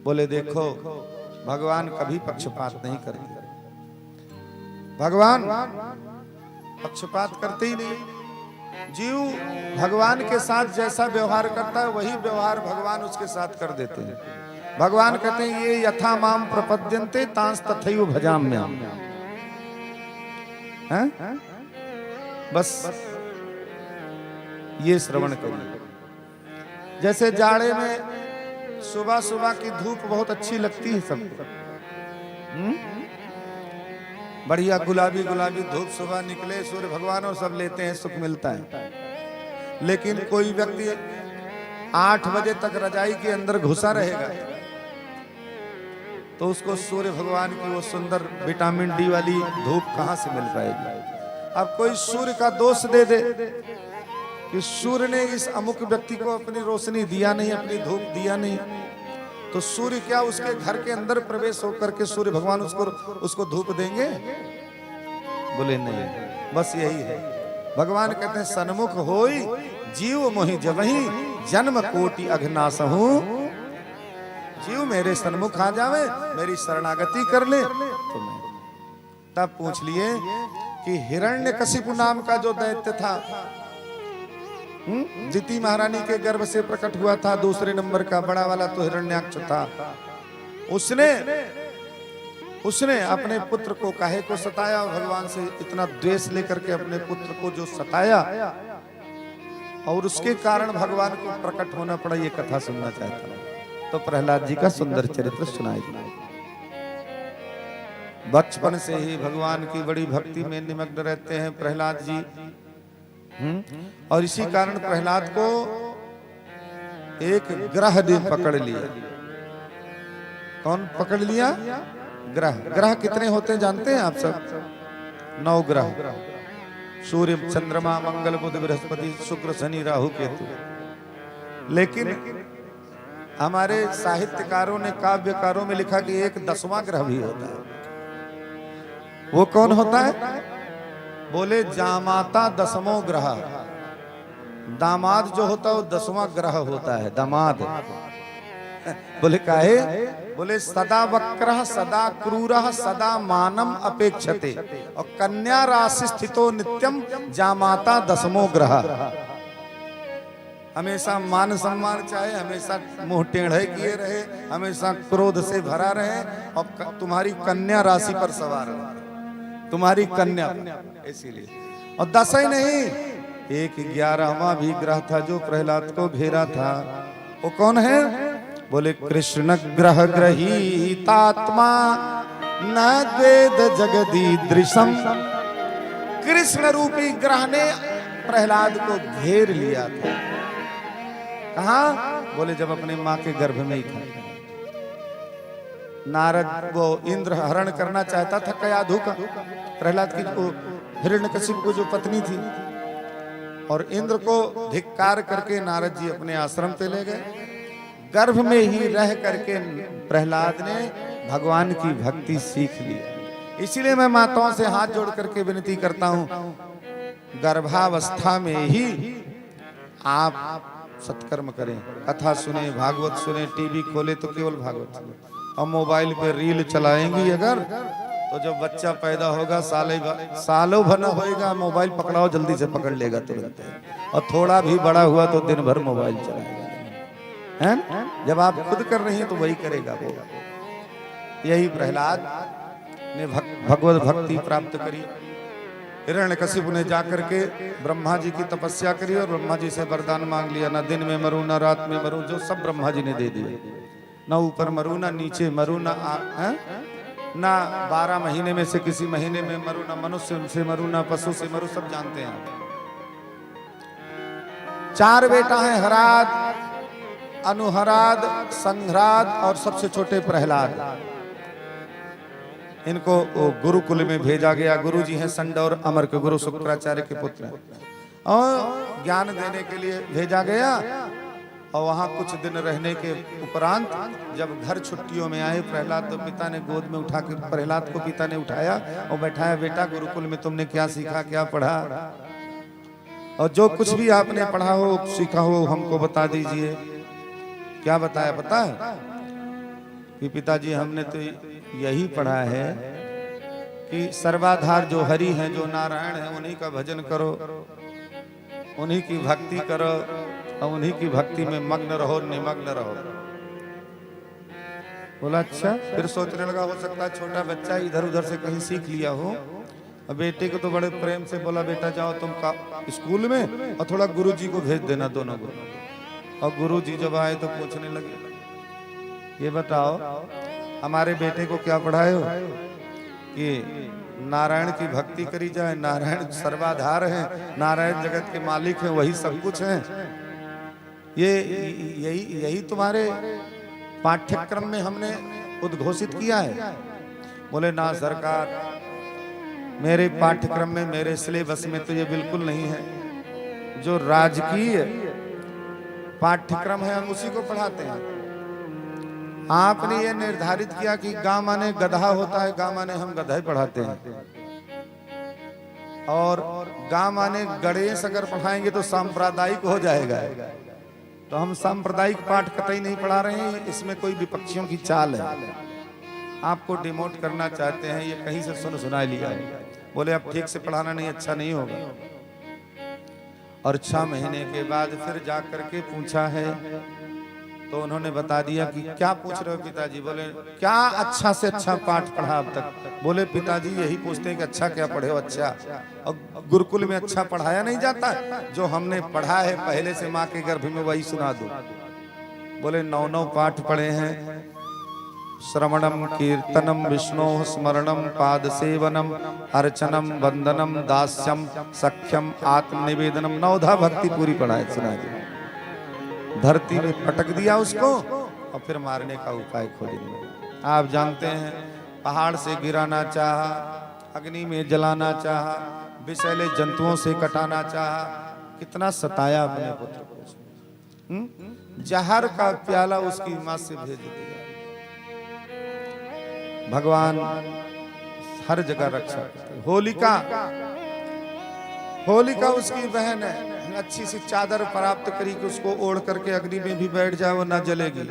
बोले देखो भगवान कभी पक्षपात नहीं करते, भगवान पक्षपात करते ही नहीं। जीव भगवान के साथ जैसा व्यवहार करता है वही व्यवहार भगवान उसके साथ कर देते हैं। भगवान कहते हैं ये यथा माम प्रपद्यन्ते तांस तथैव भजाम्यहम्। हैं? बस ये श्रवण करिए। जैसे जाड़े में सुबह सुबह की धूप बहुत अच्छी लगती है सबको, बढ़िया गुलाबी गुलाबी धूप सुबह निकले, सूर्य भगवान और सब लेते हैं, सुख मिलता है। लेकिन कोई व्यक्ति 8 बजे तक रजाई के अंदर घुसा रहेगा तो उसको सूर्य भगवान की वो सुंदर विटामिन डी वाली धूप कहां से मिल पाएगी। अब कोई सूर्य का दोष दे दे कि सूर्य ने इस अमुक व्यक्ति को अपनी रोशनी दिया नहीं, अपनी धूप दिया नहीं, तो सूर्य क्या उसके घर के अंदर प्रवेश होकर के सूर्य भगवान उसको धूप देंगे? बोले नहीं। बस यही है, भगवान कहते हैं सन्मुख होई जीव मोहि जबहि जन्म कोटि अघनासहु। जीव मेरे सन्मुख आ जावे, मेरी शरणागति कर ले तो मैं। तब पूछ लिए कि हिरण्यकशिपु नाम का जो दैत्य था, जीती महारानी के गर्भ से प्रकट हुआ था, दूसरे नंबर का बड़ा वाला तो हिरण्याक्ष था। उसने अपने पुत्र को काहे को सताया, भगवान से इतना द्वेष लेकर के अपने पुत्र को जो सताया और उसके कारण भगवान को प्रकट होना पड़ा, ये कथा सुनना चाहता हूं। तो प्रहलाद जी का सुंदर चरित्र सुनाई। बचपन से ही भगवान की बड़ी भक्ति में निमग्न रहते हैं प्रहलाद जी। और इसी कारण प्रहलाद को एक ग्रह ने पकड़ लिया। कौन पकड़ लिया? ग्रह। ग्रह कितने होते हैं जानते हैं आप सब? 9 ग्रह, सूर्य चंद्रमा मंगल बुध बृहस्पति शुक्र शनि राहु केतु। लेकिन हमारे साहित्यकारों ने काव्यकारों में लिखा कि एक 10वां ग्रह भी होता है। वो कौन होता है? बोले जामाता 10वां ग्रह। दामाद जो होता है वो 10वां ग्रह होता है, दामाद। बोले काहे? बोले सदा वक्रः सदा क्रूरः सदा मानम अपेक्षते और कन्या राशि स्थितो नित्यम जामाता 10वां ग्रह। हमेशा मान सम्मान चाहे, हमेशा मुंह टेढ़े किए रहे, हमेशा क्रोध से भरा रहे और तुम्हारी कन्या राशि पर सवार है, तुम्हारी कन्या। इसीलिए और 10 ही नहीं, एक 11वां भी ग्रह था जो प्रहलाद को घेरा था। वो कौन है? बोले कृष्ण ग्रह ग्रहीतात्मा न द्वेद जगदीदृशम। कृष्ण रूपी ग्रह ने प्रहलाद को घेर लिया था। कहा? बोले जब अपने माँ के गर्भ में ही था। नारद वो इंद्र हरण करना चाहता था कयाधु का, प्रहलाद की को हिरण्यकशिपु को जो पत्नी थी, और इंद्र को धिक्कार करके नारद जी अपने आश्रम पे ले गए। गर्भ में ही रह करके प्रहलाद ने भगवान की भक्ति सीख ली। इसीलिए मैं माताओं से हाथ जोड़ करके विनती करता हूं, गर्भावस्था में ही आप सत्कर्म करें, कथा सुने, भागवत सुने, टीवी खोले तो केवल भागवत सुने, और मोबाइल पे रील चलाएंगी अगर तो जब बच्चा पैदा होगा सालों भर होएगा, मोबाइल पकड़ाओ जल्दी से पकड़ लेगा तुरंत। और थोड़ा भी बड़ा हुआ तो दिन भर मोबाइल चलाएगा, हैं? जब आप खुद कर रही हैं तो वही करेगा वो। यही प्रहलाद ने भगवत भक्ति प्राप्त करी। हिरण्यकशिपु ने जाकर के ब्रह्मा जी की तपस्या करी और ब्रह्मा जी से वरदान मांग लिया, ना दिन में मरूं ना रात में मरूं, जो सब ब्रह्मा जी ने दे दिए। ना ऊपर मरूं ना नीचे मरूं, ना 12 महीने में से किसी महीने में मरूं, ना मनुष्य से मरूं, ना पशु से मरूं, सब जानते हैं। 4 बेटा हैं, हराद, अनुहराद, संघ्राद और सबसे छोटे प्रहलाद। इनको गुरुकुल में भेजा गया। गुरु जी हैं संड और अमर के गुरु शुक्राचार्य के पुत्र, और ज्ञान देने के लिए भेजा गया। और वहां कुछ दिन रहने के उपरांत जब घर छुट्टियों में आए प्रहलाद, तो पिता ने गोद में उठा के प्रहलाद को पिता ने उठाया और बैठाया, बेटा गुरुकुल में तुमने क्या सीखा, क्या पढ़ा, और जो कुछ भी आपने पढ़ा हो सीखा हो हमको बता दीजिए। क्या बताया पता है? कि पिताजी हमने तो यही पढ़ा है कि सर्वाधार जो हरि हैं, जो नारायण हैं, उन्हीं का भजन करो, उन्हीं की भक्ति करो और उन्हीं की भक्ति में मग्न रहो, निमग्न रहो। बोला अच्छा। फिर सोचने लगा हो सकता है छोटा बच्चा इधर उधर से कहीं सीख लिया हो। अब बेटे को तो बड़े प्रेम से बोला बेटा जाओ तुम का स्कूल में और थोड़ा गुरुजी को भेज देना दोनों को। और गुरुजी जब आए तो पूछने लगे ये बताओ हमारे बेटे को क्या पढ़ाए हो कि नारायण की भक्ति करी जाए, नारायण सर्वाधार हैं, नारायण जगत के मालिक हैं, वही सब कुछ हैं। यही तुम्हारे पाठ्यक्रम में हमने उद्घोषित किया है। बोले ना सरकार, मेरे पाठ्यक्रम में, मेरे सिलेबस में तो ये बिल्कुल नहीं है। जो राजकीय पाठ्यक्रम है हम उसी को पढ़ाते हैं। आपने ये निर्धारित किया कि गा माने गधा होता है, गा माने हम गधा ही पढ़ाते हैं। और गा माने गणेश अगर पढ़ाएंगे तो सांप्रदायिक हो जाएगा। तो हम सांप्रदायिक पाठ कतई नहीं पढ़ा रहे हैं, इसमें कोई विपक्षियों की चाल है। आपको डिमोट करना चाहते हैं, ये कहीं से सुन सुना लिया है। बोले अब ठीक से पढ़ाना नहीं, अच्छा नहीं होगा। और 6 महीने के बाद फिर जा करके पूछा है तो उन्होंने बता दिया कि क्या पूछ रहे हो पिताजी। बोले क्या अच्छा से अच्छा पाठ पढ़ा अब तक। बोले पिताजी यही पूछते हैं कि अच्छा क्या पढ़े हो। अच्छा, और गुरुकुल में अच्छा पढ़ाया नहीं जाता, जो हमने पढ़ा है पहले से माँ के गर्भ में वही सुना दो। बोले 9 पाठ पढ़े हैं। श्रवणम कीर्तनम विष्णु स्मरणम पाद सेवनम अर्चनम वंदनम दास्यम सख्यम आत्मनिवेदनम। 9 भक्ति पूरी पढ़ाए सुना दी। धरती में पटक दिया उसको और फिर मारने का उपाय खोजने। आप जानते हैं पहाड़ से गिराना चाहा, अग्नि में जलाना चाहा, विषैले जंतुओं से कटाना चाहा, कितना सताया अपने पुत्र को। जहर का प्याला उसकी मां से भेज दिया। भगवान हर जगह रक्षा करते। होलिका उसकी बहन है, अच्छी सी चादर प्राप्त करी कि उसको ओढ़ करके अग्नि में भी बैठ जाए वो ना जलेगी।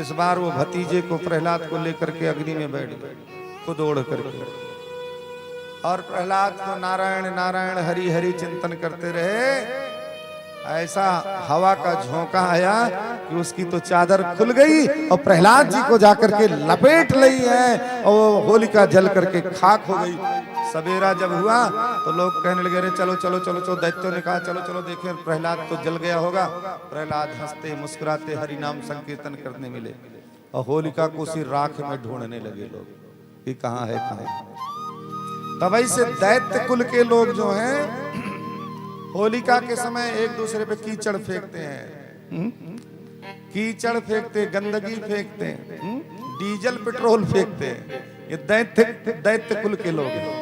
इस बार वो भतीजे को प्रहलाद को लेकर के अग्नि में बैठ गए खुद ओढ़ करके। और प्रहलाद को नारायण नारायण हरि हरि चिंतन करते रहे। ऐसा हवा का झोंका आया कि उसकी तो चादर खुल गई और प्रहलाद जी को जाकर के लपेट ली है और होलिका जल करके खाक हो गई। सवेरा जब हुआ तो लोग कहने लगे रे चलो चलो चलो चलो। दैत्यों ने कहा चलो चलो देखें प्रहलाद तो जल गया होगा। प्रहलाद हंसते मुस्कुराते हरि नाम संकीर्तन करने मिले और होलिका को उसी राख में ढूंढने लगे लोग कि कहाँ है कहाँ। तब ऐसे दैत्य कुल के लोग जो हैं होलिका के समय एक दूसरे पे कीचड़ फेंकते हैं, कीचड़ फेंकते, गंदगी फेंकते, डीजल पेट्रोल फेंकते हैं। ये दैत्य कुल के लोग हैं।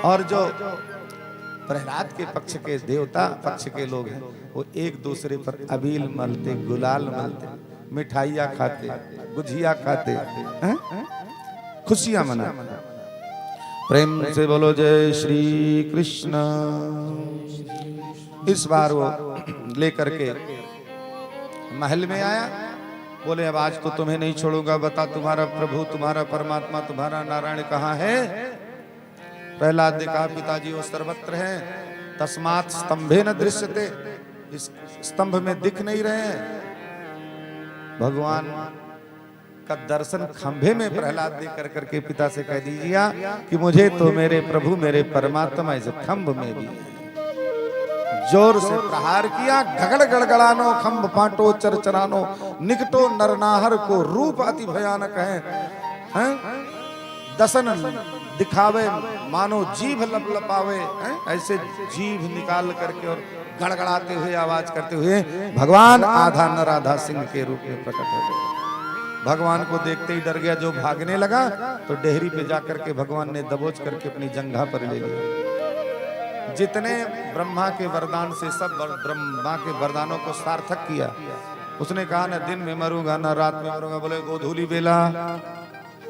और जो प्रहलाद के पक्ष के देवता पक्ष के लोग हैं वो एक दूसरे पर अबील मलते, गुलाल मलते, मिठाइयाँ खाते, गुझिया खाते, खुशियां मनाते। प्रेम से बोलो जय श्री कृष्ण। इस बार वो लेकर के महल में आया। बोले अब आज तो तुम्हें नहीं छोड़ूंगा, बता तुम्हारा प्रभु, तुम्हारा परमात्मा, तुम्हारा नारायण कहाँ है। प्रहलाद ने कहा पिताजी वो सर्वत्र हैं, तस्मात् स्तंभे न दृश्यते, इस स्तंभ में दिख नहीं रहे हैं। भगवान का दर्शन खंभे में प्रहलाद ने कर करके पिता से कह दीजिए कि मुझे तो मेरे प्रभु मेरे परमात्मा इस खंभ में भी है। जोर से प्रहार किया, घगड़ गड़गड़ानो खंभ फाटो चरचरानो, निकटो नरनाहर को रूप अति भयानक है। दसन दिखावे मानो जीभ लपलपावे, ऐसे जीभ निकाल करके और गड़गड़ाते हुए आवाज करते हुए भगवान आधा नर आधा सिंह के रूप में प्रकट हो गए। भगवान को देखते ही डर गया, जो भागने लगा तो डेहरी पे जाकर के भगवान ने दबोच करके अपनी जंघा पर ले लिया। जितने ब्रह्मा के वरदान से सब ब्रह्मा के वरदानों को सार्थक किया। उसने कहा न दिन में मरूंगा न रात में मरूंगा, बोले गोधूली बेला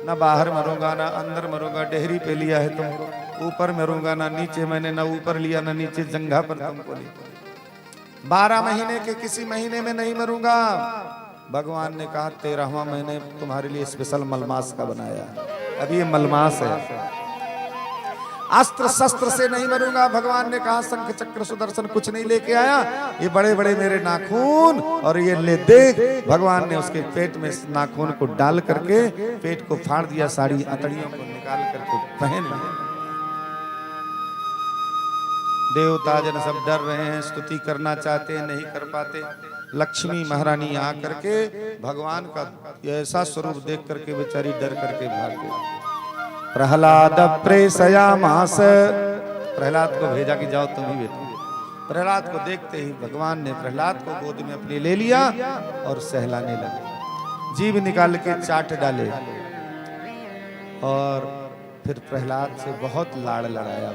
न बाहर मरूंगा न अंदर मरूंगा, डेहरी पे लिया है तुमको, ऊपर मरूंगा ना नीचे, मैंने न ऊपर लिया न नीचे, जंघा पर तुमको लिया। 12 महीने के किसी महीने में नहीं मरूंगा, भगवान ने कहा 13वां महीने तुम्हारे लिए स्पेशल मलमास का बनाया। अभी ये मलमास है, अस्त्र शस्त्र से नहीं मरूंगा। भगवान ने कहा शंख चक्र सुदर्शन कुछ नहीं लेके आया, ये बड़े बड़े मेरे नाखून और ये ले देख। भगवान ने उसके पेट में नाखून को डाल करके पेट को फाड़ दिया, साड़ी अतड़ियों को निकाल करके पहन लिया। देवता जन सब डर रहे हैं, स्तुति करना चाहते हैं, नहीं कर पाते। लक्ष्मी महारानी आ करके भगवान का ऐसा स्वरूप देख करके बेचारी डर करके भाग गई। प्रहलाद प्रेषयामास, प्रहलाद को भेजा कि जाओ तुम ही बेटा। प्रहलाद को देखते ही भगवान ने प्रहलाद को गोद में अपने ले लिया और सहलाने लगे, जीभ निकाल के चाट डाले और फिर प्रहलाद से बहुत लाड़ लड़ाया।